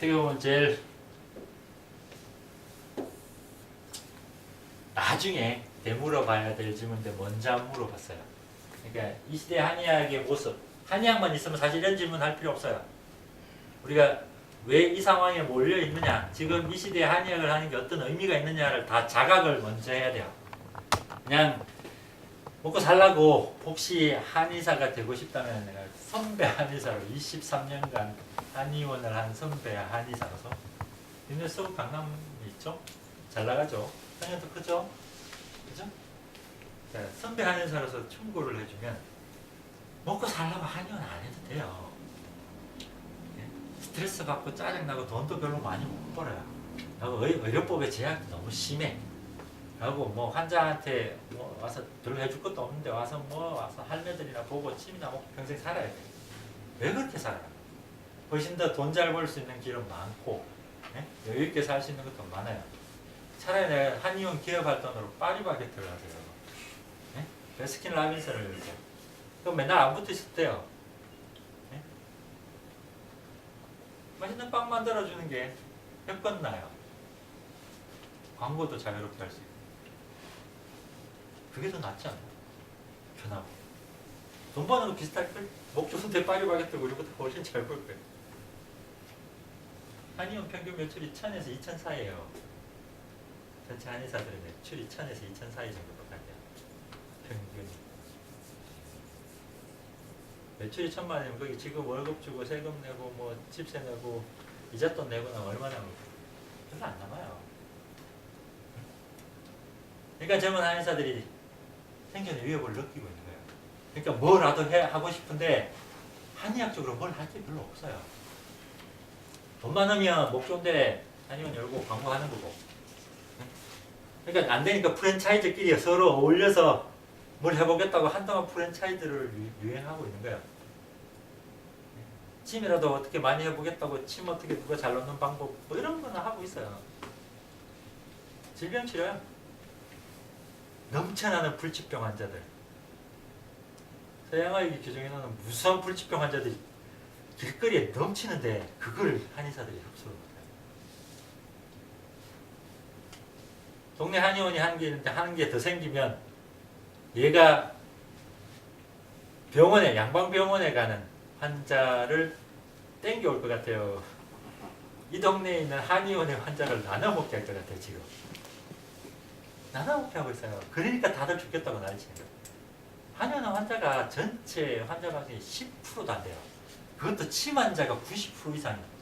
어떻게 보면 제일 나중에 되물어봐야 될 질문인데 먼저 안 물어봤어요. 그러니까 이 시대 한의학의 모습, 한의학만 있으면 사실 이런 질문 할 필요 없어요. 우리가 왜 이 상황에 몰려 있느냐, 지금 이 시대에 한의학을 하는 게 어떤 의미가 있느냐를 다 자각을 먼저 해야 돼요. 그냥 먹고 살라고 혹시 한의사가 되고 싶다면 내가 선배 한의사로 23년간 한의원을 한 선배 한의사로서 니네 서울 강남에 있죠? 잘 나가죠? 상현도 크죠? 그죠? 자, 선배 한의사로서 충고를 해주면 먹고 살려면 한의원 안 해도 돼요. 스트레스 받고 짜증나고 돈도 별로 많이 못 벌어요. 그리고 의료법의 제약이 너무 심해. 그리고 뭐 환자한테 뭐 와서 별로 해줄 것도 없는데 와서 뭐 와서 할매들이나 보고 침이나 먹고 평생 살아야 돼. 왜 그렇게 살아? 훨씬 더 돈 잘 벌 수 있는 길은 많고 여유 있게 살 수 있는 것도 많아요. 차라리 내가 한의원 기업할 돈으로 파리바게트를 하세요. 베스킨 라빈스를 열고. 그럼 맨날 안 붙어 있었대요. 맛있는 빵 만들어주는 게 몇건 나요. 광고도 자유롭게 할 수 있고. 그게 더 낫지 않나요? 편하고. 돈 버는 거 비슷할 걸? 목 좋은데 파리바게트 우리보다 훨씬 잘 벌 거예요. 한의원 평균 매출이 1000에서 2000 사이에요. 전체 한의사들의 매출이 1000에서 2000 사이 정도밖에 안 돼요. 평균이. 매출이 1000만이면 거기 지금 월급 주고 세금 내고 뭐 집세 내고 이자돈 내고 나면 얼마나 별로 안 남아요. 그러니까 젊은 한의사들이 생존의 위협을 느끼고 있는 거예요. 그러니까 뭐라도 하고 싶은데 한의학적으로 뭘 할 게 별로 없어요. 돈 많으면 목 좋은데 한의원 열고 광고하는 거고. 그러니까 안 되니까 프랜차이즈끼리 서로 어울려서 뭘 해보겠다고 한동안 프랜차이즈를 유행하고 있는 거예요. 침이라도 어떻게 많이 해보겠다고 침 어떻게 누가 잘 넣는 방법 뭐 이런 거는 하고 있어요. 질병 치료요. 넘쳐나는 불치병 환자들. 서양의학이 규정해놓은 무수한 불치병 환자들이 길거리에 넘치는데 그걸 한의사들이 흡수를 못해요. 동네 한의원이 하는 게 있는데 하는 게 더 생기면 얘가 병원에 양방병원에 가는 환자를 땡겨올 것 같아요. 이 동네에 있는 한의원의 환자를 나눠먹게 할 것 같아요. 지금 나눠먹게 하고 있어요. 그러니까 다들 죽겠다고 난리치는 거예요. 한의원 환자가 전체 환자 방식이 10%도 안 돼요. 그것도 침 환자가 90% 이상이에요.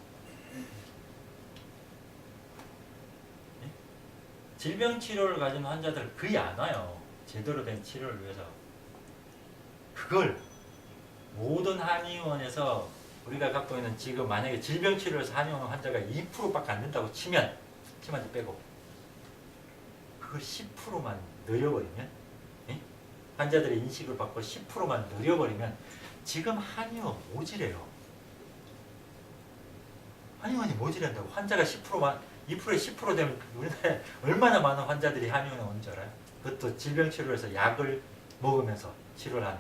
질병 치료를 가진 환자들 거의 안 와요. 제대로 된 치료를 위해서. 그걸 모든 한의원에서 우리가 갖고 있는 지금 만약에 질병 치료에서 한의원 환자가 2%밖에 안 된다고 치면 침 환자 빼고 그걸 10%만 늘려버리면 환자들의 인식을 받고 10%만 늘려버리면 지금 한의원 모질해요. 한의원이 모질한다고 환자가 10%만 2%에 10% 되면 우리나라에 얼마나 많은 환자들이 한의원에 오는 줄 알아요? 그것도 질병 치료에서 약을 먹으면서 치료를 하는.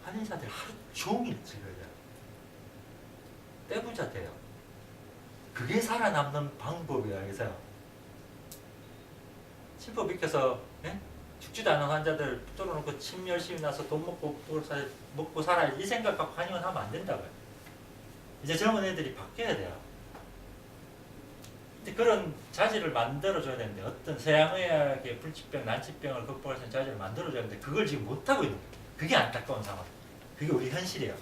한의사들 하루 종일 치료해요. 떼부자 돼요. 그게 살아남는 방법이에요. 그래서 침법 익혀서 죽지도 않은 환자들 뚫어놓고 침 열심히 나서 돈 먹고 살아 이 생각 갖고 한의원 하면 안 된다고요. 이제 젊은 애들이 바뀌어야 돼요. 근데 그런 자질을 만들어줘야 되는데 어떤 서양의학의 불치병, 난치병을 극복할 수 있는 자질을 만들어줘야 되는데 그걸 지금 못하고 있는 거예요. 그게 안타까운 상황. 그게 우리 현실이에요.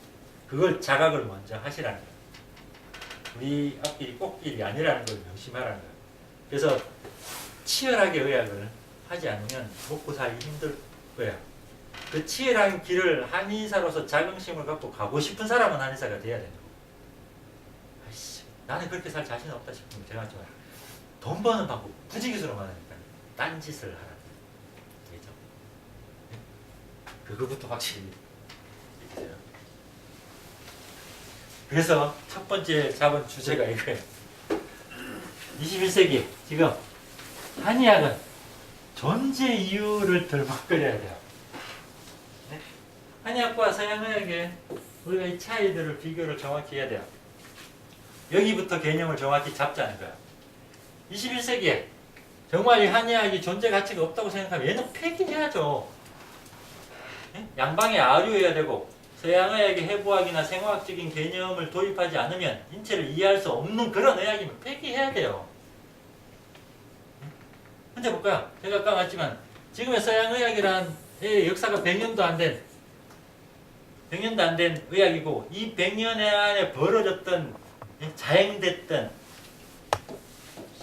그걸 자각을 먼저 하시라는 거예요. 우리 앞길이 꽃길이 아니라는 걸 명심하라는 거예요. 그래서 치열하게 의학을 하지 않으면 먹고 살기 힘들 거예요. 그 치열한 길을 한의사로서 자긍심을 갖고 가고 싶은 사람은 한의사가 돼야 되는 거예요. 아이씨, 나는 그렇게 살 자신 없다 싶으면 제가 돈 버는 방법 부지기수로만 하니까 딴짓을 하라. 되겠죠? 그거부터 확실히 얘기해요. 그래서 첫 번째 잡은 주제가 이거예요. 21세기 지금 한의학은 존재 이유를 들먹거려야 돼요. 한의학과 서양의학의 우리가 이 차이들을 비교를 정확히 해야 돼요. 여기부터 개념을 정확히 잡자는 거야. 21세기에 정말 이 한의학이 존재 가치가 없다고 생각하면 얘는 폐기해야죠. 양방에 아류해야 되고 서양의학의 해부학이나 생화학적인 개념을 도입하지 않으면 인체를 이해할 수 없는 그런 의학이면 폐기해야 돼요. 현재 볼까요? 제가 아까 말했지만 지금의 서양의학이란 역사가 100년도 안 된 의학이고 이 100년 안에 벌어졌던 자행됐던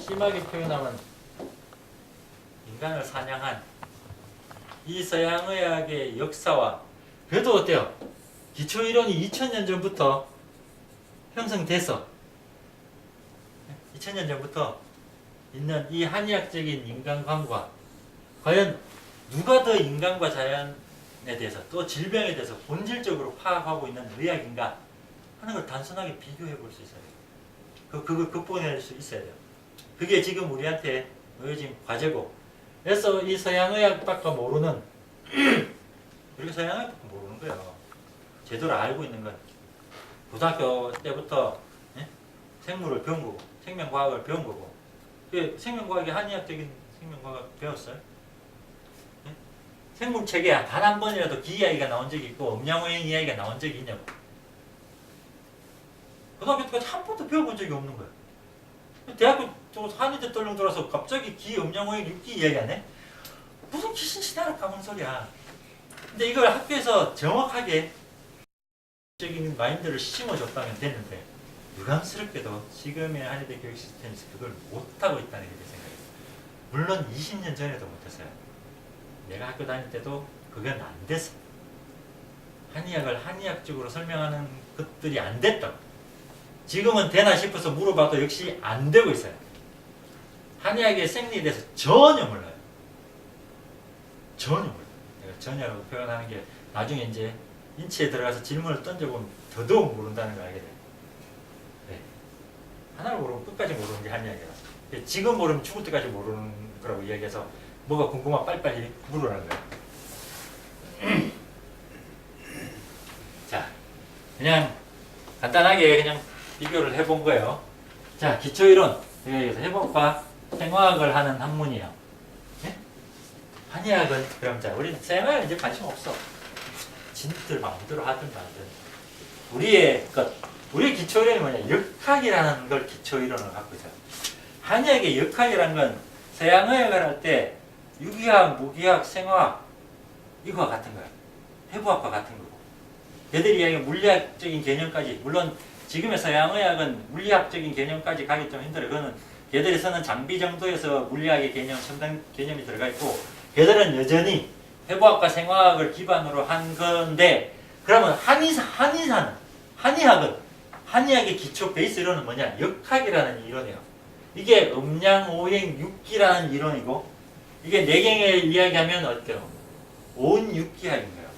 심하게 표현하면 인간을 사냥한 이 서양의학의 역사와 그래도 어때요? 기초이론이 2000년 전부터 형성돼서 2000년 전부터 있는 이 한의학적인 인간관과 과연 누가 더 인간과 자연에 대해서 또 질병에 대해서 본질적으로 파악하고 있는 의학인가 하는 걸 단순하게 비교해 볼 수 있어야 돼요. 그걸 극복해낼 수 있어야 돼요. 그게 지금 우리한테 놓여진 과제고 그래서 이 서양의학밖에 모르는 우리가 서양의학밖에 모르는 거예요. 제대로 알고 있는 건 고등학교 때부터 생물을 배운 거고 생명과학을 배운 거고 생명과학이 한의학적인 생명과학 배웠어요? 생물책에 단 한 번이라도 기 이야기가 나온 적이 있고 음양오행 이야기가 나온 적이 있냐고. 고등학교 때까지 한 번도 배워본 적이 없는 거야. 대학교 한의대 떨렁 들어서 갑자기 기, 음양오행, 육기 이야기하네? 무슨 귀신시대라 까먹는 소리야. 근데 이걸 학교에서 정확하게 적인 마인드를 심어줬다면 됐는데 유감스럽게도 지금의 한의대 교육 시스템에서 그걸 못하고 있다는 게 제 생각이에요. 물론 20년 전에도 못했어요. 내가 학교 다닐 때도 그건 안 됐어. 한의학을 한의학적으로 설명하는 것들이 안 됐다고. 지금은 되나 싶어서 물어봐도 역시 안 되고 있어요. 한의학의 생리에 대해서 전혀 몰라요. 전혀 몰라요. 내가 전혀라고 표현하는 게 나중에 이제 인체에 들어가서 질문을 던져보면 더더욱 모른다는 걸 알게 돼요. 네. 하나를 모르면 끝까지 모르는 게 한의학이라서. 지금 모르면 죽을 때까지 모르는 거라고 이야기해서 뭐가 궁금하면 빨리빨리 물으라는 거예요. 자, 그냥 간단하게 그냥 비교를 해본 거예요. 자, 기초이론. 제가 여기서 해법과 생화학을 하는 학문이에요. 네? 한의학은 그럼 자, 우리는 생화학은 이제 관심 없어. 진들 마음대로 하든 말든. 우리의 기초이론이 뭐냐? 역학이라는 걸 기초이론을 갖고 있어요. 한의학의 역학이라는 건 서양의학을 할 때 유기학, 무기학, 생화학 이거와 같은 거야. 해부학과 같은 거고. 얘들이 이야기하는 물리학적인 개념까지 물론 지금의 서양의학은 물리학적인 개념까지 가기 좀 힘들어요. 그거는 걔들이 쓰는 장비 정도에서 물리학의 개념, 첨단 개념이 들어가 있고 걔들은 여전히 해부학과 생화학을 기반으로 한 건데 그러면 한의학은 한의학의 기초 베이스 이론은 뭐냐? 역학이라는 이론이에요. 이게 음양오행 육기라는 이론이고 이게 내경을 이야기하면 어때요? 온육기학인 거예요.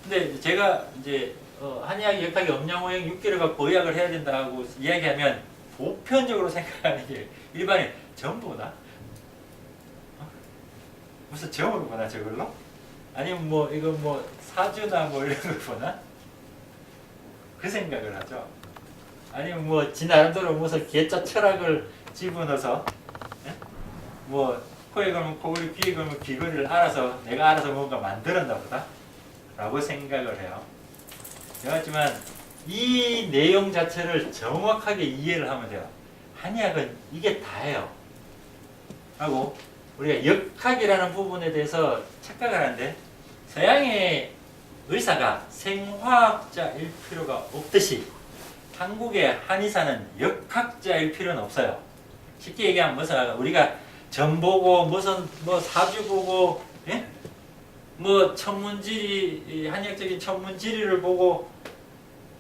근데 제가 이제 한의학의 역학이 음양오행 육기를 갖고 의학을 해야 된다고 이야기하면 보편적으로 생각하는 게 일반인 전부 보나? 무슨 점을 보나 저걸로? 아니면 뭐 이거 뭐 사주나 뭐 이런 걸 보나? 그 생각을 하죠. 아니면 뭐 지 나름대로 무슨 계자 철학을 집어넣어서 뭐 코에 걸면 코걸이, 귀에 걸면 귀걸이를 알아서 내가 알아서 뭔가 만들었나 보다 라고 생각을 해요. 그렇지만 이 내용 자체를 정확하게 이해를 하면 돼요. 한의학은 이게 다예요. 하고 우리가 역학이라는 부분에 대해서 착각을 하는데 서양의 의사가 생화학자일 필요가 없듯이 한국의 한의사는 역학자일 필요는 없어요. 쉽게 얘기하면 무슨 우리가 점 보고 무슨 뭐 사주 보고 뭐 천문지리 한의학적인 천문지리를 보고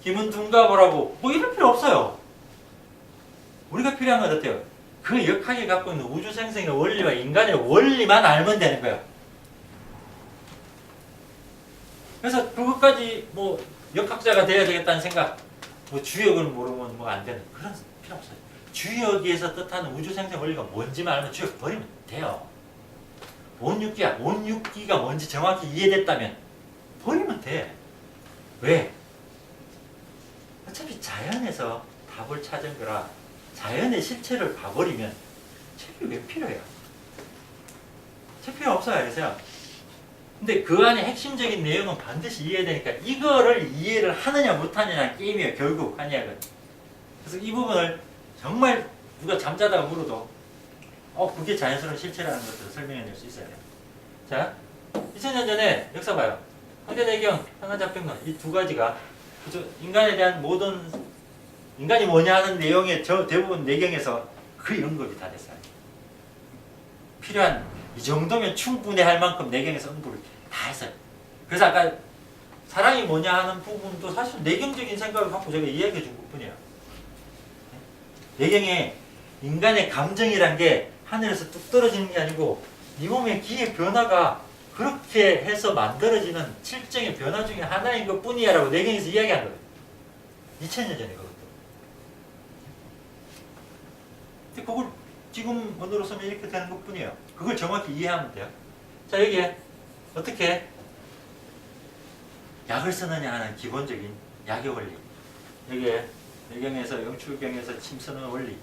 김은둔갑을 뭐 이럴 필요 없어요. 우리가 필요한 건 어때요? 그 역학이 갖고 있는 우주생성의 원리와 인간의 원리만 알면 되는 거예요. 그래서 그것까지 뭐 역학자가 돼야 되겠다는 생각, 뭐 주역을 모르면 뭐 안 되는 그런 필요 없어요. 주역에서 뜻하는 우주생성 원리가 뭔지만 알면 주역 버리면 돼요. 온육기가 뭔지 정확히 이해됐다면 버리면 돼. 왜? 어차피 자연에서 답을 찾은 거라 자연의 실체를 봐버리면 책이 왜 필요해요? 책 필요 없어요. 그래서요. 근데 그 안에 핵심적인 내용은 반드시 이해되니까 이거를 이해를 하느냐 못하느냐 게임이에요. 결국 한의학은. 그래서 이 부분을 정말 누가 잠자다가 물어도 그게 자연스러운 실체라는 것을 설명해낼 수 있어야 돼요. 자, 2000년 전에 역사 봐요. 황제내경, 상간잡병론 이 두 가지가 인간에 대한 모든 인간이 뭐냐 하는 내용의 대부분 내경에서 그 언급이 다 됐어요. 필요한 이 정도면 충분히 할 만큼 내경에서 언급을 다 했어요. 그래서 아까 사랑이 뭐냐 하는 부분도 사실 내경적인 생각을 갖고 제가 이야기해 준 것뿐이에요. 내경에 인간의 감정이란 게 하늘에서 뚝 떨어지는 게 아니고 이 몸의 기의 변화가 그렇게 해서 만들어지는 칠정의 변화 중에 하나인 것 뿐이야 라고 내경에서 이야기한 거예요. 2000년 전에 그것도. 근데 그걸 지금 언어로 쓰면 이렇게 되는 것 뿐이에요. 그걸 정확히 이해하면 돼요. 자, 여기에 어떻게 약을 쓰느냐 하는 기본적인 약의 원리. 여기에 내경에서 영출경에서 침 쓰는 원리.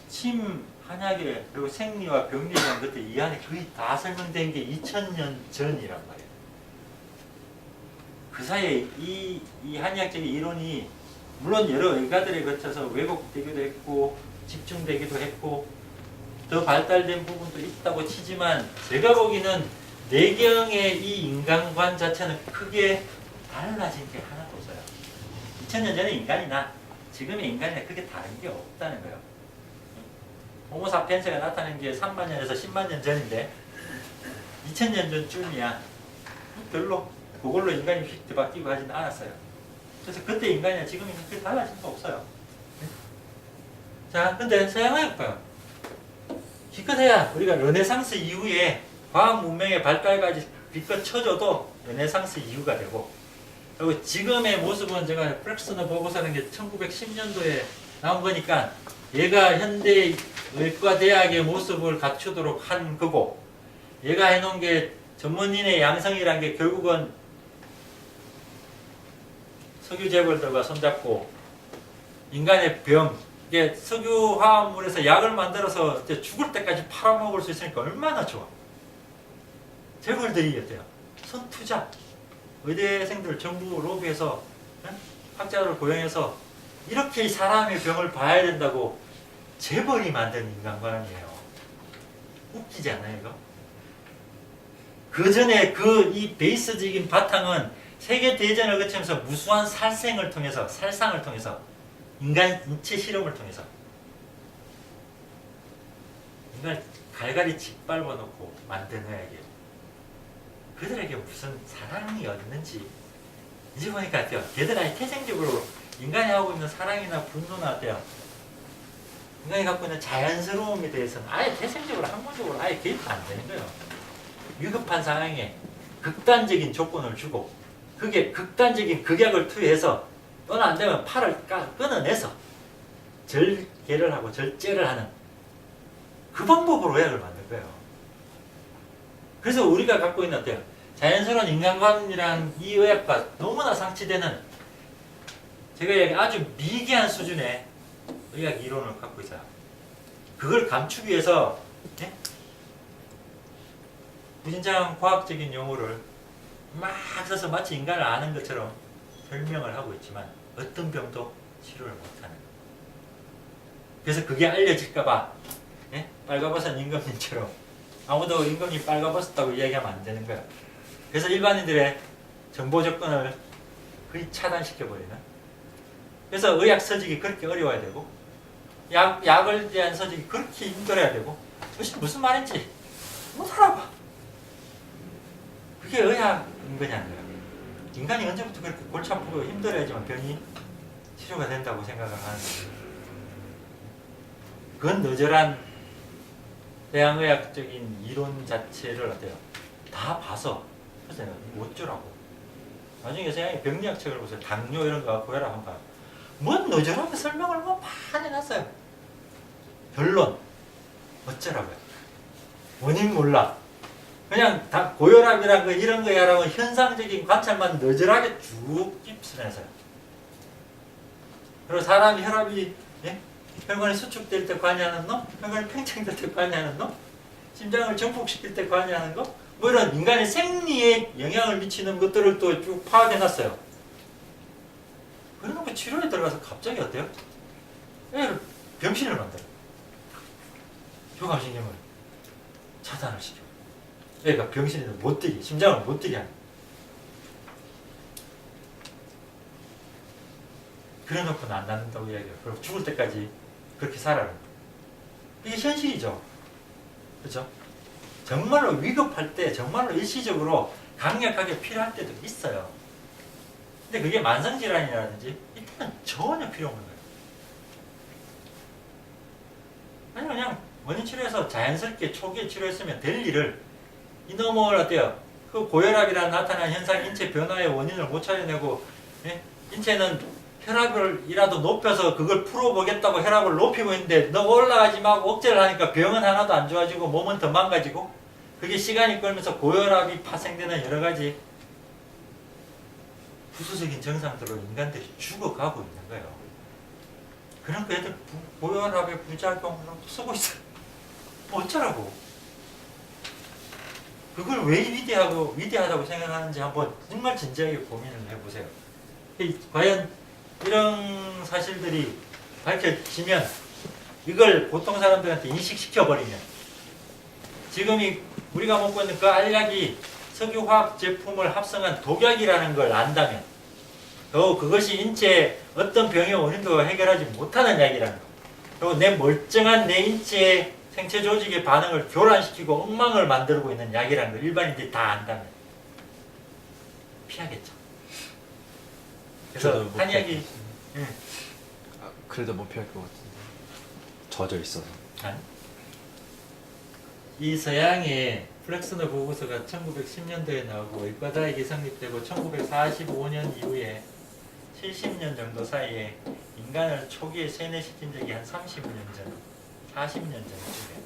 침, 한약에 그리고 생리와 병리라는 것들 이 안에 거의 다 설명된 게 2000년 전이란 말이에요. 그 사이에 이 한의학적인 이론이 물론 여러 의가들에 거쳐서 왜곡되기도 했고 집중되기도 했고 더 발달된 부분도 있다고 치지만 제가 보기에는 내경의 이 인간관 자체는 크게 달라진 게 하나도 없어요. 2000년 전의 인간이나 지금의 인간이나 크게 다른 게 없다는 거예요. 호모사피엔스가 나타난 게 3만 년에서 10만 년 전인데 2000년 전쯤이야. 별로 그걸로 인간이 휙 뒤바뀌고 하지는 않았어요. 그래서 그때 인간이나 지금 인간이 크게 달라진 거 없어요. 자, 근데 서양의학 봐요. 기껏해야 우리가 르네상스 이후에 과학 문명의 발달까지 비껏 쳐줘도 르네상스 이후가 되고 그리고 지금의 모습은 제가 프렉스너 보고서라는 게 1910년도에 나온 거니까 얘가 현대 의과대학의 모습을 갖추도록 한 거고 얘가 해놓은 게 전문인의 양성이란 게 결국은 석유 재벌들과 손잡고 인간의 병 이게 석유 화합물에서 약을 만들어서 이제 죽을 때까지 팔아먹을 수 있으니까 얼마나 좋아. 재벌들이 어때요? 선투자 의대생들 정부 로비해서 학자를 고용해서 이렇게 사람의 병을 봐야 된다고 재벌이 만든 인간관이에요. 웃기지 않아요, 이거? 그 전에 이 베이스적인 바탕은 세계대전을 거치면서 무수한 살상을 통해서 인간 인체 실험을 통해서 인간을 갈갈이 짓밟아 놓고 만든 의학이에요. 그들에게 무슨 사랑이었는지 이제 보니까 어때요? 걔들 아예 태생적으로 인간이 하고 있는 사랑이나 분노나 어때요? 인간이 갖고 있는 자연스러움에 대해서는 아예 태생적으로 학문적으로 아예 개입도 안 되는 거예요. 위급한 상황에 극단적인 조건을 주고 그게 극단적인 극약을 투여해서 너는 안 되면 팔을 끊어내서 절개를 하고 절제를 하는 그 방법으로 의학을 만든 거예요. 그래서 우리가 갖고 있는 어때요? 자연스러운 인간관이란 이 의학과 너무나 상치되는 제가 얘기한 아주 미개한 수준의 의학 이론을 갖고 있어요. 그걸 감추기 위해서 무진장 과학적인 용어를 막 써서 마치 인간을 아는 것처럼 설명을 하고 있지만 어떤 병도 치료를 못하는. 그래서 그게 알려질까봐 빨가벗은 임금님처럼 아무도 임금님 빨가벗었다고 이야기하면 안 되는 거야. 그래서 일반인들의 정보 접근을 거의 차단시켜버리는. 그래서 의학 서적이 그렇게 어려워야 되고 약을 대한 서적이 그렇게 힘들어야 되고 무슨 말인지 못 알아봐. 그게 의학인 거냐는 거야. 인간이 언제부터 그렇게 골치 아프고 힘들어야지만 병이 치료가 된다고 생각을 하는 거예요. 그건 너절한 대항의학적인 이론 자체를 어때요? 다 봐서 그래서 어쩌라고. 나중에 서양의 병리학 책을 보세요. 당뇨 이런 거 갖고 해라 한번. 뭔 너절하게 설명을 뭐 많이 해놨어요. 결론 어쩌라고요. 원인 몰라. 그냥 다 고혈압이란 거 이런 거야라고 현상적인 관찰만 너절하게 쭉 깁스해서요. 그리고 사람 혈압이 예? 혈관이 수축될 때 관여하는 놈, 혈관이 팽창될 때 관여하는 놈, 심장을 정폭시킬 때 관여하는 거, 뭐 이런 인간의 생리에 영향을 미치는 것들을 또 쭉 파악해놨어요. 그러는 거 치료에 들어가서 갑자기 어때요? 애를 병신을 만들어. 교감신경을 차단을 시켜. 애가 병신이 못 뛰게, 심장을 못 뛰게 하는. 그래 놓고는 안 낫는다고 이야기해요. 그리고 죽을 때까지 그렇게 살아라. 이게 현실이죠. 그렇죠? 정말로 위급할 때, 정말로 일시적으로 강력하게 필요할 때도 있어요. 근데 그게 만성질환이라든지 이때는 전혀 필요 없는 거예요. 아니 그냥 원인 치료해서 자연스럽게 초기에 치료했으면 될 일을 이놈을 어때요? 그 고혈압이라 나타난 현상 인체 변화의 원인을 못 찾아내고 예? 인체는 혈압을이라도 높여서 그걸 풀어보겠다고 혈압을 높이고 있는데 너 올라가지 말고 억제를 하니까 병은 하나도 안 좋아지고 몸은 더 망가지고 그게 시간이 끌면서 고혈압이 파생되는 여러 가지 부수적인 증상들로 인간들이 죽어가고 있는 거예요. 그런 그 애들 고혈압의 부작용으로 쓰고 있어요. 뭐 어쩌라고. 그걸 왜 위대하다고 생각하는지 한번 정말 진지하게 고민을 해보세요. 과연 이런 사실들이 밝혀지면 이걸 보통 사람들한테 인식시켜버리면 지금 우리가 먹고 있는 그 알약이 석유화학 제품을 합성한 독약이라는 걸 안다면 또 그것이 인체의 어떤 병의 원인도 해결하지 못하는 약이라는 거 그리고 내 멀쩡한 내 인체의 생체 조직의 반응을 교란시키고 엉망을 만들고 있는 약이라는 걸 일반인들이 다 안다면 피하겠죠. 그래서 한약이 그래도 못 피할 것 같은데 젖어 있어서. 아니? 이 서양의 플렉스너 보고서가 1910년도에 나오고 의과다액이 성립되고 1945년 이후에 70년 정도 사이에 인간을 초기에 세뇌시킨 적이 한 30년 전, 40년 전쯤에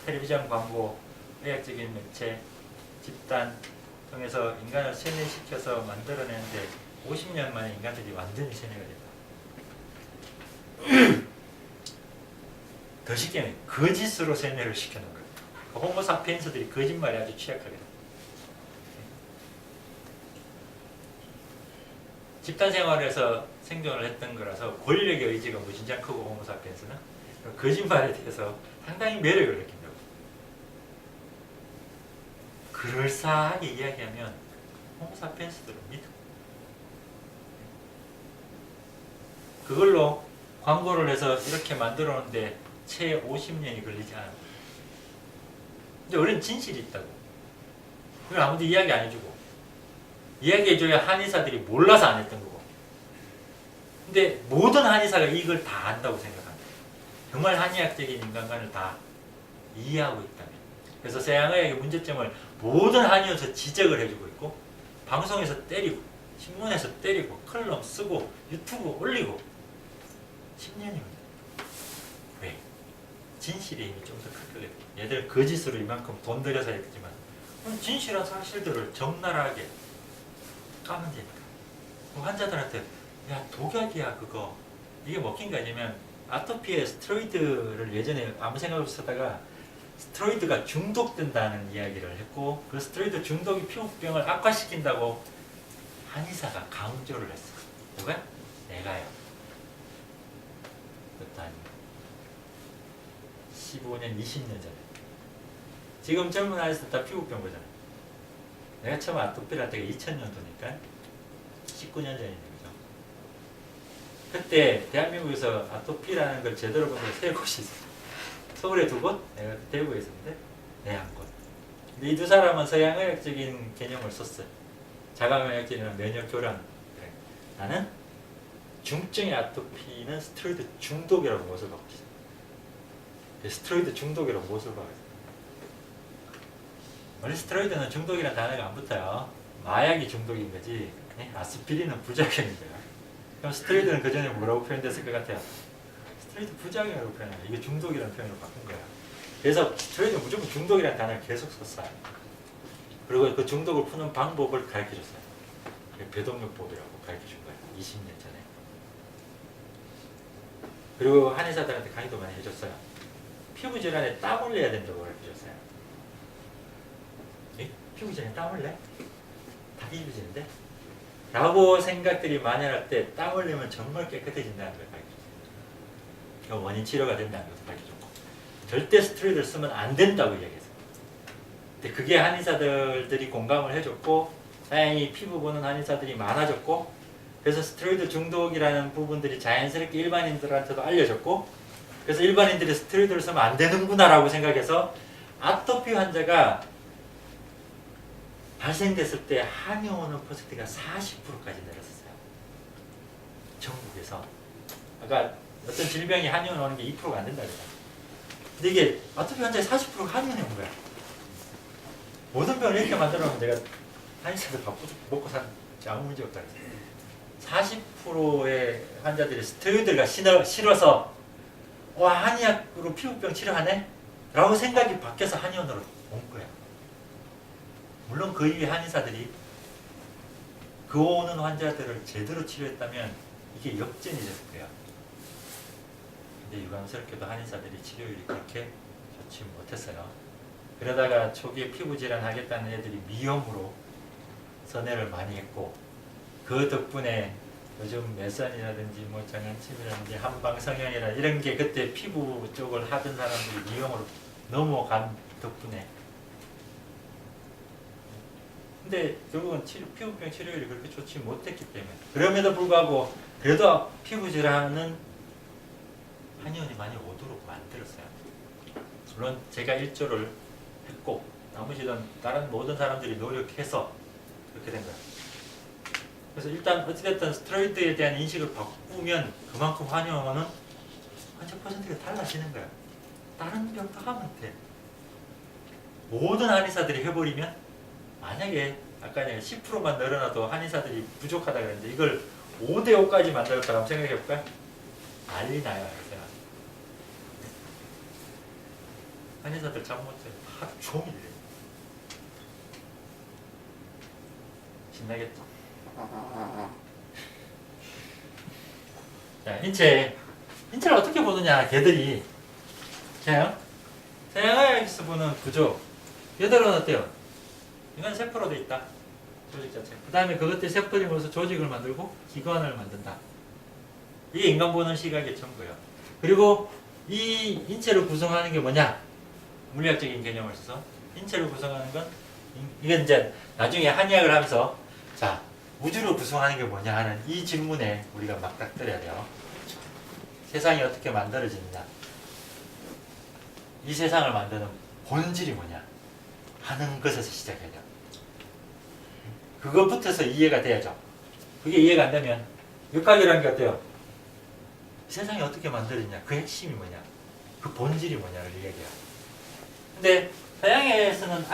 텔레비전 광고, 의학적인 매체, 집단 통해서 인간을 세뇌시켜서 만들어내는데 50년 만에 인간들이 완전히 세뇌가 됐다. 더 쉽게 말하면 거짓으로 세뇌를 시켜놓은 거예요. 호모사피엔스들이 거짓말에 아주 취약하거든요. 집단 생활에서 생존을 했던 거라서 권력의 의지가 무진장 크고 호모사피엔스는 거짓말에 대해서 상당히 매력을 느낀다고. 그럴싸하게 이야기하면 호모사피엔스들은 믿어. 그걸로 광고를 해서 이렇게 만들어 놓는데 채 50년이 걸리지 않아. 근데 우리는 진실이 있다고. 그걸 아무도 이야기 안 해주고. 이야기해줘야 한의사들이 몰라서 안 했던 거고. 근데 모든 한의사가 이걸 다 안다고 생각합니다. 정말 한의학적인 인간관을 다 이해하고 있다면. 그래서 서양의학의 문제점을 모든 한의원에서 지적을 해주고 있고 방송에서 때리고 신문에서 때리고 컬럼 쓰고 유튜브 올리고 10년이면 왜? 진실의 힘이 좀 더 클 거거든요. 얘들은 거짓으로 이만큼 돈 들여서 했지만 진실한 사실들을 적나라하게 까면 되니까. 환자들한테 야 독약이야 그거 이게 먹힌 거 아니면 아토피에 스테로이드를 예전에 아무 생각 없이 쓰다가 스테로이드가 중독된다는 이야기를 했고 그 스테로이드 중독이 피부병을 악화시킨다고 한의사가 강조를 했어. 누가? 내가요. 그것도 아니고 15년, 20년 전에 지금 젊은 아이들 다 피부병 보잖아. 내가 처음 아토피를 할 때가 2000년도니까 19년 전이네. 그죠? 그때 대한민국에서 아토피라는 걸 제대로 본 데가 세 곳이 있어. 서울에 2곳, 내가 대구에 있었는데 내 1곳. 근데 이 두 사람은 서양의학적인 개념을 썼어요. 자가면역질이나 면역교란. 그래. 나는 중증의 아토피는 스테로이드 중독이라고 못을 받고 있어요. 스테로이드 중독이라고 못을 받고 있어요. 원래 스테로이드는 중독이라는 단어가 안 붙어요. 마약이 중독인 거지. 네? 아스피린은 부작용이죠. 그럼 스테로이드는 그 전에 뭐라고 표현됐을 것 같아요? 스테로이드 부작용이라고 표현해요. 이게 중독이라는 표현으로 바꾼 거예요. 그래서 스테로이드는 무조건 중독이라는 단어를 계속 썼어요. 그리고 그 중독을 푸는 방법을 가르쳐줬어요. 배동요법이라고 가르쳐준 거예요. 20년 전에. 그리고 한의사들한테 강의도 많이 해줬어요. 피부 질환에 땀 흘려야 된다고 가르쳐줬어요. 피부 질환에 땀 흘려? 다 뒤집어지는데? 라고 생각들이 만연할 때 땀 흘리면 정말 깨끗해진다는 걸 가르쳐줬어요. 그 원인 치료가 된다는 것을 가르쳐줬고, 절대 스테로이드를 쓰면 안 된다고 이야기했어요. 근데 그게 한의사들이 공감을 해줬고, 다행히 피부 보는 한의사들이 많아졌고, 그래서 스테로이드 중독이라는 부분들이 자연스럽게 일반인들한테도 알려졌고, 그래서 일반인들이 스테로이드를 쓰면 안 되는구나 라고 생각해서 아토피 환자가 발생됐을 때 한의원 오는 퍼센트가 40%까지 내렸었어요. 전국에서. 아까 어떤 질병이 한의원 오는 게 2%가 안 된다 그랬잖아요. 근데 이게 아토피 환자의 40%가 한의원에 온 거야. 모든 병을 이렇게 만들어놓으면 내가 한의사들 밥 먹고 사는 아무 문제 없다 그랬어요. 40%의 환자들이 스테로이드가 싫어서 와, 한의학으로 피부병 치료하네? 라고 생각이 바뀌어서 한의원으로 온 거야. 물론 그 이후에 한의사들이 그 오는 환자들을 제대로 치료했다면 이게 역전이 됐을 거예요. 근데 유감스럽게도 한의사들이 치료율이 그렇게 좋지 못했어요. 그러다가 초기에 피부질환 하겠다는 애들이 미염으로 선회를 많이 했고, 그 덕분에 요즘 메산이라든지 뭐 장현침이라든지 한방성형이라 이런 게 그때 피부 쪽을 하던 사람들이 미용으로 넘어간 덕분에. 근데 결국은 피부병 치료율이 그렇게 좋지 못했기 때문에. 그럼에도 불구하고 그래도 피부 질환은 한의원이 많이 오도록 만들었어요. 물론 제가 일조를 했고 나머지는 다른 모든 사람들이 노력해서 그렇게 된 거예요. 그래서 일단 어찌됐든 스테로이드에 대한 인식을 바꾸면 그만큼 한의원은 환자 퍼센트가 달라지는 거야. 다른 병 다 하면 돼. 모든 한의사들이 해버리면, 만약에 아까 내가 10%만 늘어나도 한의사들이 부족하다 그랬는데 이걸 5대5까지 만들었다고 생각해볼까요? 난리 나요. 한의사들 잠 못 자요. 하루 종일 이래요. 신나겠죠? 자, 인체를 어떻게 보느냐, 걔들이. 자요? 서양에서 보는 구조. 얘들은 어때요? 이건 세포로 돼 있다. 조직 자체. 그 다음에 그것들이 세포들이 모여서 조직을 만들고 기관을 만든다. 이게 인간 보는 시각의 전부예요. 그리고 이 인체를 구성하는 게 뭐냐? 물리학적인 개념을 써서 인체를 구성하는 건, 이건 이제 나중에 한의학을 하면서, 자, 우주를 구성하는 게 뭐냐 하는 이 질문에 우리가 맞닥뜨려야 돼요. 세상이 어떻게 만들어지느냐, 이 세상을 만드는 본질이 뭐냐 하는 것에서 시작해야 돼요. 그것부터서 이해가 돼야죠. 그게 이해가 안 되면 육학이라는 게 어때요? 세상이 어떻게 만들어지냐, 그 핵심이 뭐냐, 그 본질이 뭐냐를 이야기해요. 근데 서양에서는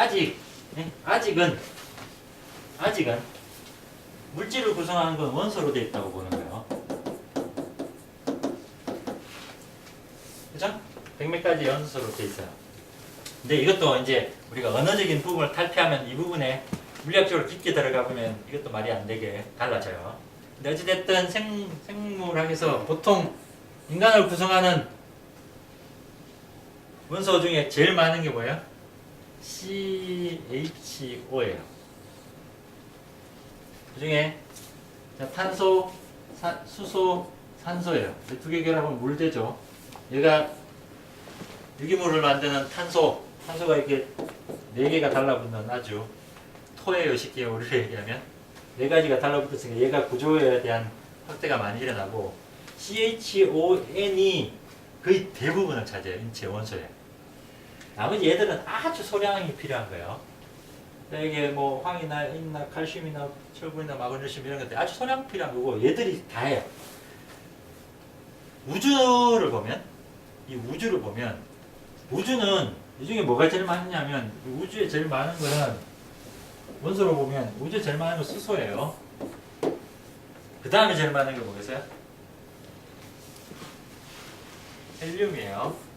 아직은 물질을 구성하는 건 원소로 되어 있다고 보는 거예요. 그죠? 백몇 가지 원소로 되어 있어요. 근데 이것도 이제 우리가 언어적인 부분을 탈피하면 이 부분에 물리학적으로 깊게 들어가 보면 이것도 말이 안 되게 달라져요. 근데 어찌됐든 생물학에서 보통 인간을 구성하는 원소 중에 제일 많은 게 뭐예요? CHO예요. 그 중에 탄소, 수소, 산소예요. 두 개 결합하면 물 되죠. 얘가 유기물을 만드는 탄소가 이렇게 4개가 달라붙는 아주 토예요. 쉽게 우리로 얘기하면 4가지가 달라붙었으니까 얘가 구조에 대한 확대가 많이 일어나고, CHON이 거의 대부분을 차지해요. 인체 원소에. 나머지 얘들은 아주 소량이 필요한 거예요. 이게 뭐 황이나 인나 칼슘이나 철분이나 마그네슘 이런 것들 아주 소량 필요한 거고, 얘들이 다예요. 우주를 보면 우주는 이 중에 뭐가 제일 많냐면, 우주에 제일 많은 거는 원소로 보면 우주에 제일 많은 건 수소예요. 그 다음에 제일 많은 게 뭐겠어요? 헬륨이에요.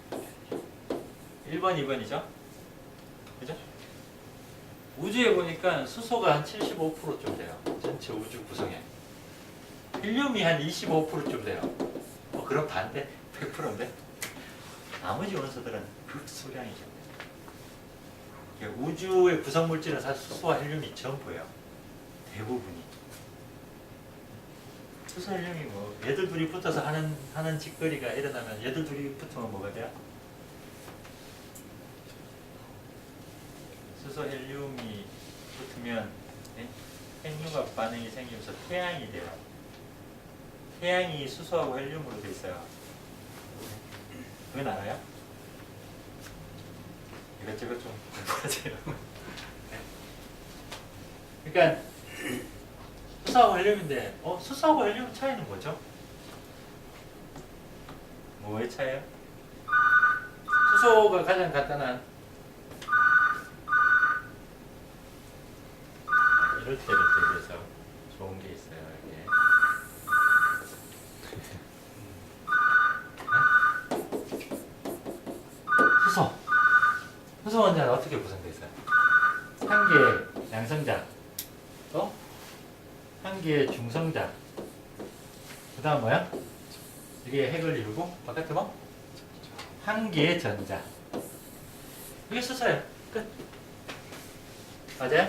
1번, 2번이죠. 그죠? 우주에 보니까 수소가 한 75%쯤 돼요. 전체 우주 구성에. 헬륨이 한 25%쯤 돼요. 그럼 100%인데 나머지 원소들은 극소량이죠. 우주의 구성 물질은 사실 수소와 헬륨이 전부예요. 대부분이. 수소 헬륨이 뭐 얘들 둘이 붙어서 하는 짓거리가 일어나면 얘들 둘이 붙으면 뭐가 돼요? 수소 헬륨이 붙으면 핵융합 반응이 생기면서 태양이 돼요. 태양이 수소하고 헬륨으로 돼 있어요. 그건 알아요? 이것저것 좀 공부하세요. 그러니까 수소하고 헬륨인데, 수소하고 헬륨 차이는 뭐죠? 뭐의 차이예요? 수소가 가장 간단한 이럴 때를 대비해서 좋은 게 있어요. 이게. 수소 원자는 어떻게 구성되어 있어요? 한 개의 양성자, 또 한 개의 중성자, 그 다음 뭐야? 이게 핵을 이루고 바깥에 뭐? 한 개의 전자. 이게 수소예요. 끝. 맞아요?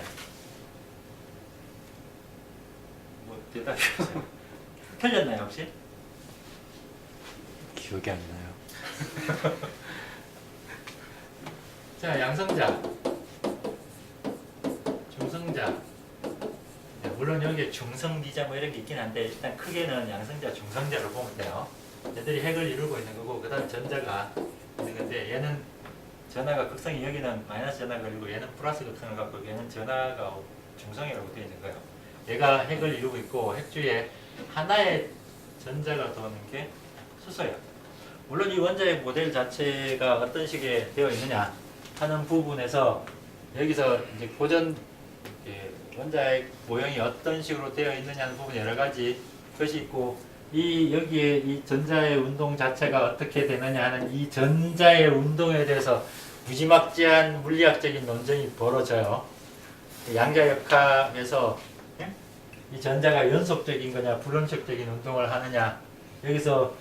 뭐 대답이 없어요. 틀렸나요 혹시? 기억이 안 나요. 자, 양성자, 중성자. 네, 물론 여기에 중성비자 뭐 이런 게 있긴 한데 일단 크게는 양성자, 중성자로 보면 돼요. 얘들이 핵을 이루고 있는 거고 그 다음 전자가 있는 건데 얘는 전하가 극성이 여기는 마이너스 전하가 그리고 얘는 플러스 극성을 갖고 얘는 전하가 중성이라고 되어 있는 거예요. 얘가 핵을 이루고 있고 핵 주위에 하나의 전자가 도는 게 수소예요. 물론 이 원자의 모델 자체가 어떤 식의 되어 있느냐 하는 부분에서 여기서 이제 고전 원자의 모형이 어떤 식으로 되어 있느냐는 부분 여러 가지 것이 있고 이 여기에 이 전자의 운동 자체가 어떻게 되느냐 하는 이 전자의 운동에 대해서 무지막지한 물리학적인 논쟁이 벌어져요. 양자역학에서 이 전자가 연속적인 거냐 불연속적인 운동을 하느냐 여기서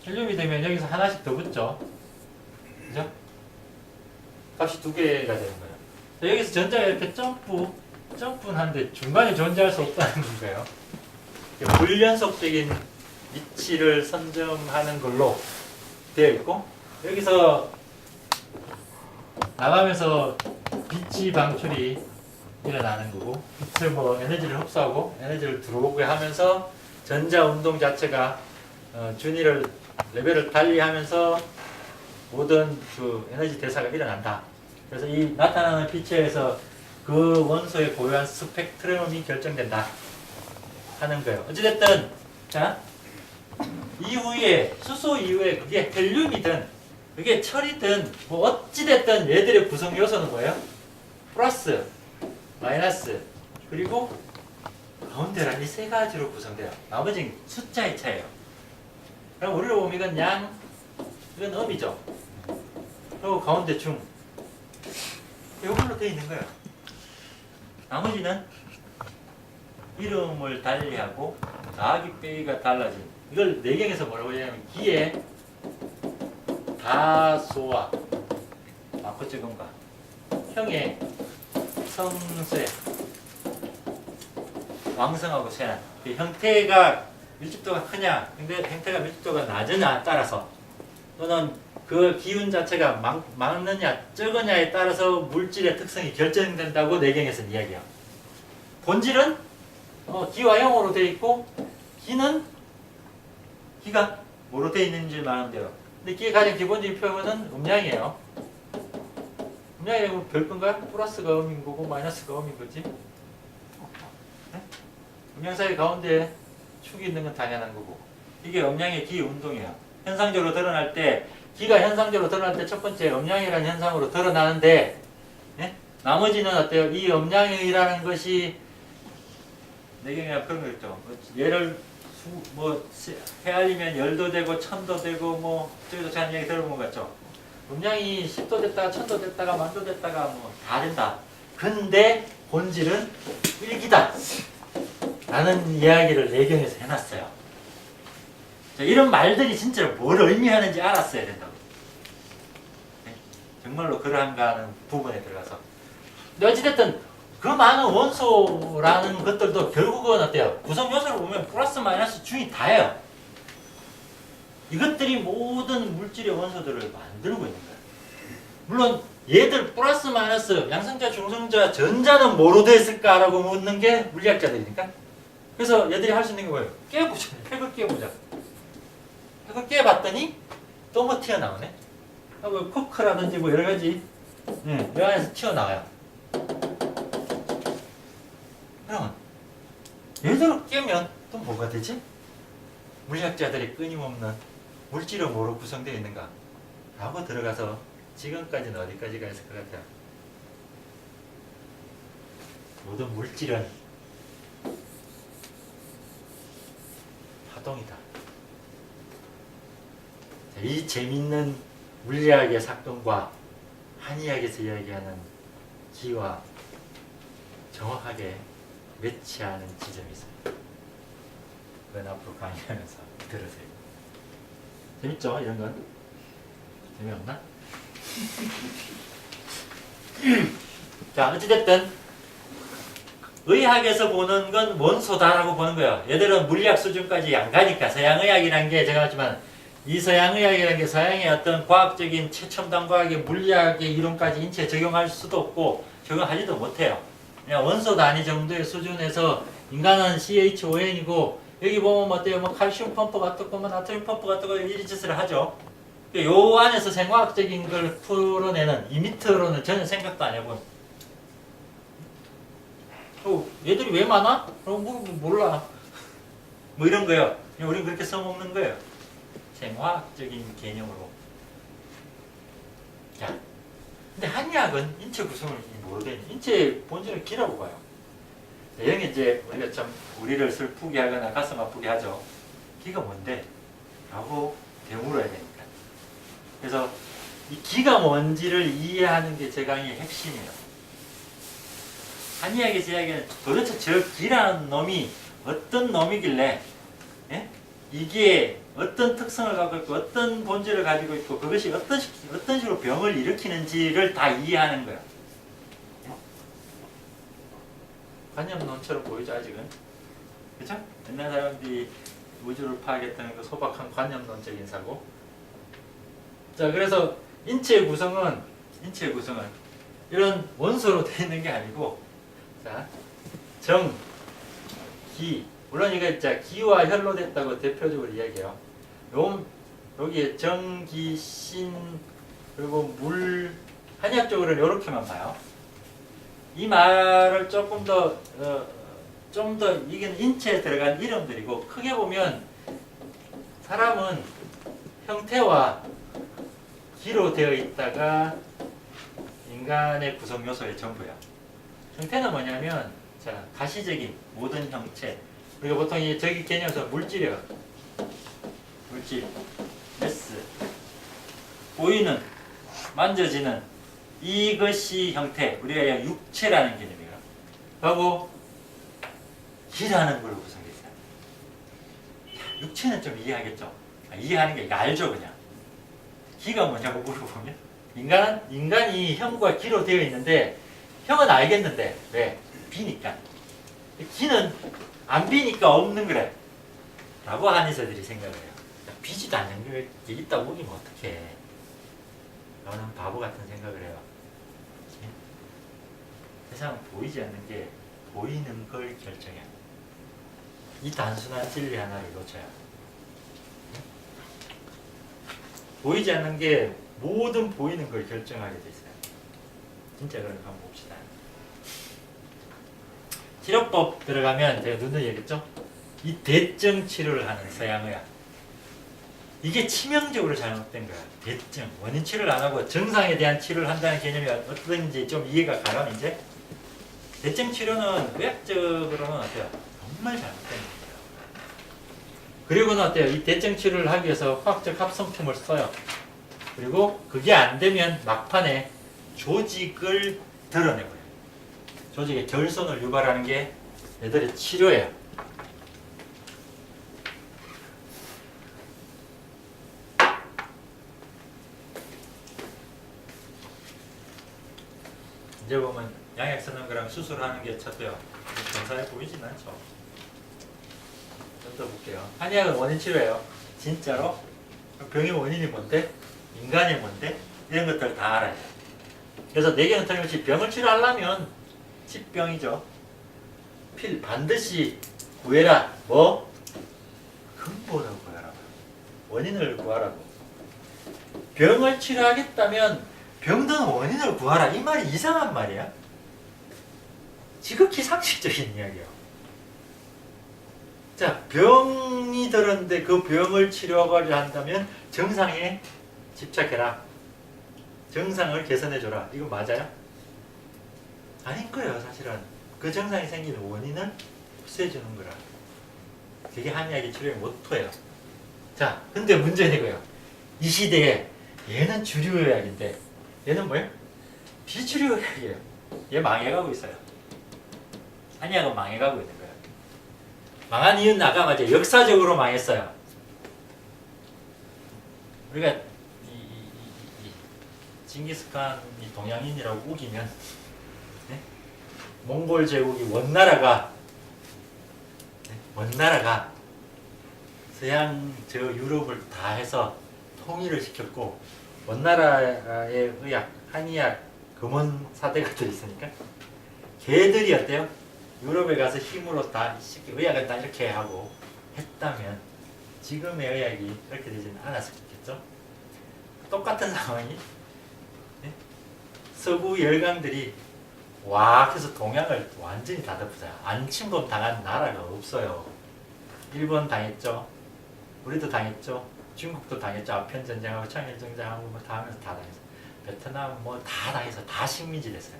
헬륨이 되면 여기서 하나씩 더 붙죠. 그죠? 값이 두 개가 되는 거예요. 여기서 전자가 이렇게 점프하는데 중간에 존재할 수 없다는 건가요? 불연속적인 위치를 선점하는 걸로 되어 있고 여기서 나가면서 빛이 방출이 일어나는 거고 빛을 뭐 에너지를 흡수하고 에너지를 들어오게 하면서 전자 운동 자체가 준위를 레벨을 달리하면서 모든 그 에너지 대사가 일어난다. 그래서 이 나타나는 빛에 의해서 그 원소의 고유한 스펙트럼이 결정된다 하는 거예요. 어찌됐든 자 이후에 수소 이후에 그게 헬륨이든 그게 철이든 뭐 어찌됐든 얘들의 구성 요소는 뭐예요? 플러스, 마이너스 그리고 가운데란 이 세 가지로 구성돼요. 나머지는 숫자의 차이예요. 그럼 우리로 보면 이건 양, 이건 음이죠. 그리고 가운데 중 이걸로 되어 있는 거예요. 나머지는 이름을 달리하고 더하기 빼기가 달라진 이걸 내경에서 뭐라고 얘기하냐면 기의 다소와 많고 적음과 형의 성쇠 왕성하고 쇠한 그 형태가 밀집도가 크냐 형태가 밀집도가 낮으냐 따라서 또는 그 기운 자체가 많느냐 적으냐에 따라서 물질의 특성이 결정된다고 내경에서는 이야기해요. 본질은 기와 형으로 되어 있고 기가 뭐로 되어 있는지 말하면 돼요. 근데 기의 가장 기본적인 표현은 음양이에요. 음양이 뭐 별건가요? 플러스가 음인 거고 마이너스가 음인 거지. 네? 음양 사이 가운데 축이 있는 건 당연한 거고 이게 음양의 기 운동이에요. 현상적으로 드러날 때 기가 현상적으로 드러날 때 첫 번째 음양이라는 현상으로 드러나는데 예? 나머지는 어때요? 이 음양이라는 것이 내경이나 그런 거 있죠. 얘를 헤아리면 열도 되고 천도 되고 뭐 저기서 제한 얘기 들어본 것 같죠. 음양이 10도 됐다가 1000도 됐다가 만도 됐다가 뭐 다 된다. 근데 본질은 일기다. 라는 이야기를 내경에서 해놨어요. 자, 이런 말들이 진짜 뭘 의미하는지 알았어야 된다고. 네? 정말로 그러한가 하는 부분에 들어가서. 근데 어찌됐든 그 많은 원소라는 것들도 결국은 어때요? 구성 요소를 보면 플러스 마이너스 중이 다예요. 이것들이 모든 물질의 원소들을 만들고 있는 거예요. 물론 얘들 플러스 마이너스 양성자 중성자 전자는 뭐로 되어 있을까라고 묻는 게 물리학자들이니까. 그래서 얘들이 할 수 있는 게 뭐예요? 깨보자. 핵을 깨보자. 핵을 깨봤더니 또 뭐 튀어나오네. 뭐 코크라든지 뭐 여러 가지 이 안에서 튀어나와요. 그러면 얘들을 깨면 또 뭐가 되지? 물리학자들이 끊임없는 물질은 뭐로 구성되어 있는가? 라고 들어가서 지금까지는 어디까지가 있을 것 같아요? 모든 물질은 파동이다. 이 재밌는 물리학의 사건과 한의학에서 이야기하는 기와 정확하게 매치하는 지점이 있습니다. 그건 앞으로 강의하면서 들으세요. 재밌죠? 이런 건? 재미없나? 자, 어찌됐든 의학에서 보는 건 원소다라고 보는 거예요. 얘들은 물리학 수준까지 안 가니까. 서양의학이라는 게 제가 하지만 이 서양의학이라는 게 서양의 어떤 과학적인 최첨단 과학의 물리학의 이론까지 인체에 적용할 수도 없고 적용하지도 못해요. 그냥 원소 단위 정도의 수준에서 인간은 CHON이고 여기 보면 어때요? 뭐 칼슘 펌프가 뜨고 뭐 나트륨 펌프가 뜨고 이 짓을 하죠. 요 안에서 생화학적인 걸 풀어내는 이 밑으로는 전혀 생각도 안 해본. 얘들이 왜 많아? 뭐 몰라. 뭐 이런 거예요. 우리는 그렇게 써먹는 거예요. 생화학적인 개념으로. 자, 근데 한의학은 인체 구성을 모르더니 인체의 본질을 기라고 봐요. 이런 게 이제 우리가 참 우리를 슬프게 하거나 가슴 아프게 하죠. 기가 뭔데? 라고 되물어야 되니까. 그래서 이 기가 뭔지를 이해하는 게 제 강의의 핵심이에요. 한의학에서 이야기하는 도대체 저 기라는 놈이 어떤 놈이길래 예? 이게 어떤 특성을 갖고 있고 어떤 본질을 가지고 있고 그것이 어떤 식으로 병을 일으키는지를 다 이해하는 거예요. 관념론처럼 보이죠 아직은? 그죠? 옛날 사람들이 우주를 파악했다는 그 소박한 관념론적인 사고. 자, 그래서 인체의 구성은 이런 원소로 되어 있는 게 아니고, 자, 정, 기. 물론 이거 자 기와 혈로 됐다고 대표적으로 이야기해요. 여기에 정, 기, 신, 그리고 물, 한의학적으로는 이렇게만 봐요. 이 말을 조금 더 이게 인체에 들어간 이름들이고, 크게 보면 사람은 형태와 기로 되어 있다가 인간의 구성 요소의 전부야. 형태는 뭐냐면, 자, 가시적인 모든 형체. 우리가 보통 저기 개념에서 물질이요. 물질, 매스, 보이는, 만져지는 이것이 형태. 우리가 그냥 육체라는 개념이에요. 하고 기라는 걸로 구성되어 있어요. 육체는 좀 이해하겠죠? 이해하는 게 알죠, 그냥. 기가 뭐냐고 물어보면 인간이 형과 기로 되어 있는데 형은 알겠는데 왜? 비니까. 기는 안 비니까 없는 거래 라고 한의사들이 생각을 해요. 비지도 않는 게 있다고 우기면 어떡해. 너는 바보 같은 생각을 해요. 세상은 보이지 않는 게 보이는 걸 결정해. 이 단순한 진리 하나를 놓쳐요. 보이지 않는 게 모든 보이는 걸 결정하게 돼 있어요. 진짜 그걸 한번 봅시다. 치료법 들어가면 제가 눈을 얘기했죠? 이 대증 치료를 하는 서양의학. 이게 치명적으로 잘못된 거야. 대증. 원인 치료를 안 하고 증상에 대한 치료를 한다는 개념이 어떤지 좀 이해가 가면 이제 대증 치료는 의학적으로는 어때요? 정말 잘못된 거예요. 그리고는 어때요? 이 대증 치료를 하기 위해서 화학적 합성품을 써요. 그리고 그게 안 되면 막판에 조직을 드러내버려요. 조직의 결손을 유발하는 게 얘들의 치료예요. 이제 보면 양약 쓰는 거랑 수술하는 게 첫째요. 근사해 보이진 않죠. 좀 더 볼게요. 한의학은 원인 치료예요. 진짜로 병의 원인이 뭔데? 인간이 뭔데? 이런 것들 다 알아야 돼. 그래서 내견은 틀림없이 병을 치료하려면 치병이죠. 필 반드시 구해라. 뭐? 근본을 구하라고. 원인을 구하라고. 병을 치료하겠다면 병든 원인을 구하라. 이 말이 이상한 말이야. 지극히 상식적인 이야기야. 자, 병이 들었는데 그 병을 치료하려 한다면 정상에 집착해라. 정상을 개선해줘라. 이거 맞아요? 아닌 거예요, 사실은. 그 정상이 생기는 원인을 없애주는 거라. 그게 한의학의 치료의 모토예요. 자, 근데 문제는 이거예요. 이 시대에 얘는 주류의학인데 얘는 뭐예요? 비주류의학이에요. 얘 망해가고 있어요. 한의학은 망해가고 있는 거예요. 망한 이유는 아까 맞아요. 역사적으로 망했어요. 우리가 이 징기스칸이 동양인이라고 우기면 네? 몽골 제국이 원나라가 서양 저 유럽을 다 해서 통일을 시켰고 원나라의 의학, 한의학, 금원 사대가들 있으니까 걔들이 어때요? 유럽에 가서 힘으로 다 의학을 다 이렇게 하고 했다면 지금의 의학이 이렇게 되지는 않았겠죠? 똑같은 상황이 네? 서구 열강들이 와 해서 동양을 완전히 다 덮으자. 안침범 당한 나라가 없어요. 일본 당했죠. 우리도 당했죠. 중국도 당했죠. 아편 전쟁하고 청일 전쟁하고 뭐 다 하면서 다 당했어. 베트남 뭐 다 당해서 다 식민지 됐어요.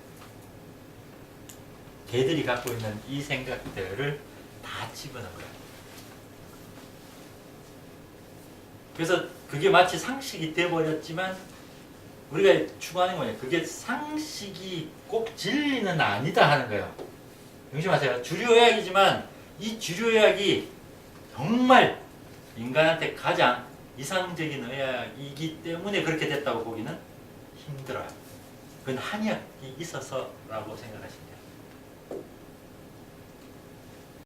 걔들이 갖고 있는 이 생각들을 다 집어넣은 거예요. 그래서 그게 마치 상식이 돼버렸지만 우리가 추구하는 거예요. 그게 상식이 꼭 진리는 아니다 하는 거예요. 명심하세요. 주류의학이지만 이 주류의학이 정말 인간한테 가장 이상적인 의학이기 때문에 그렇게 됐다고 보기는 힘들어요. 그건 한의학이 있어서라고 생각하시면 돼요.